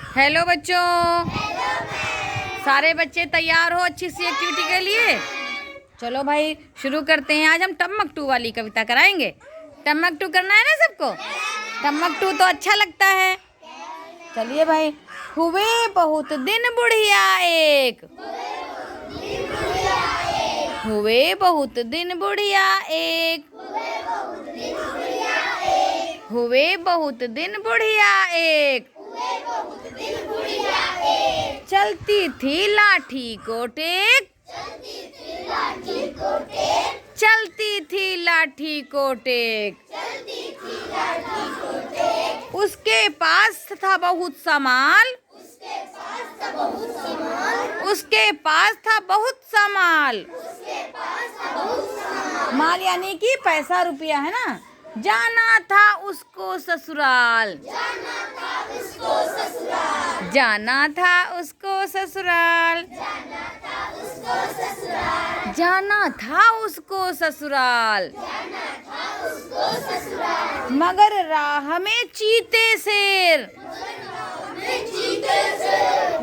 Hello बच्चों। सारे बच्चे तैयार हो अच्छी सी एक्टिविटी के लिए? चलो भाई शुरू करते हैं। आज हम टम्मकटू वाली कविता कराएंगे। टम्मकटू करना है ना सबको? टम्मकटू तो अच्छा लगता है। चलिए भाई। हुए बहुत दिन बुढ़िया एक, हुए बहुत दिन बुढ़िया एक, हुए बहुत दिन बुढ़िया एक, चलती थी लाठी को टेक, चलती थी लाठी को टेक, उसके पास था बहुत सामाल, उसके पास था बहुत सामाल, माल यानी कि पैसा रुपया है ना। जाना था उसको ससुराल, जाना था उसको ससुराल, जाना था उसको ससुराल, मगर राह में चीते शेर,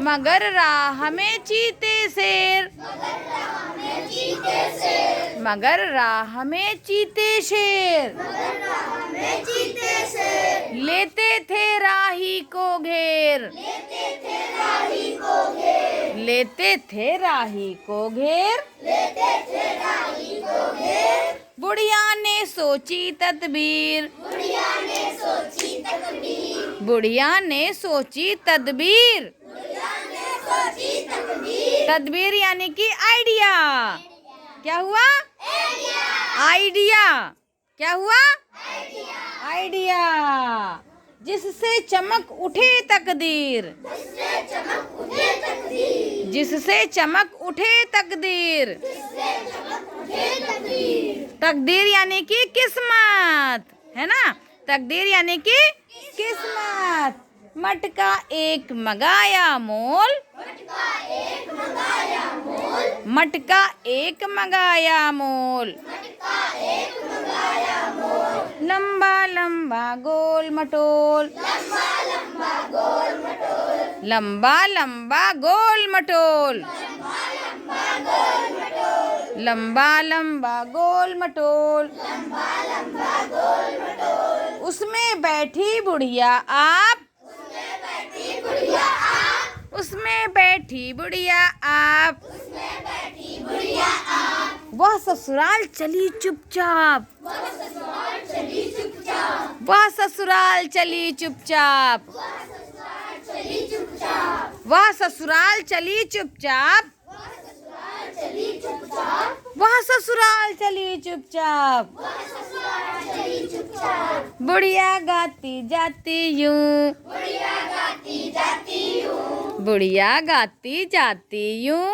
मगर राह में चीते शेर, मगर राह में चीते शेर, लेते थे राही को घेर, लेते थे राही को घेर, बुढ़िया ने सोची तदबीर, बुढ़िया ने सोची तदबीर, तदबीर यानी कि आइडिया। क्या हुआ? आइडिया। क्या हुआ? आइडिया। जिससे चमक उठे तकदीर, जिससे चमक उठे तकदीर, तकदीर यानी कि किस्मत है ना। तकदीर यानी कि किस्मत। मटका एक मंगाया मोल, मटका एक मंगाया मोल, लंबा लंबा गोल मटोल, लंबा लंबा गोल मटोल, लंबा लंबा गोल मटोल, उसमें बैठी बुढ़िया आप, उसमें बैठी बुढ़िया आप, वह ससुराल चली चुपचाप, वह ससुराल चली चुपचाप, वह ससुराल चली चुपचाप, वह ससुराल चली चुपचाप। बुढ़िया गाती जाती यूं, बुढ़िया गाती जाती यूं,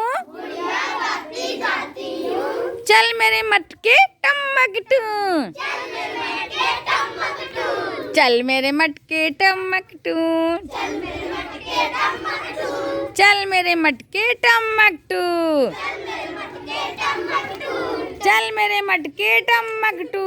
चल मेरे मटके टम्मकटू, चल मेरे मटके टम्मकटू, चल मेरे मटके टम्मकटू, चल मेरे मटके टम्मकटू।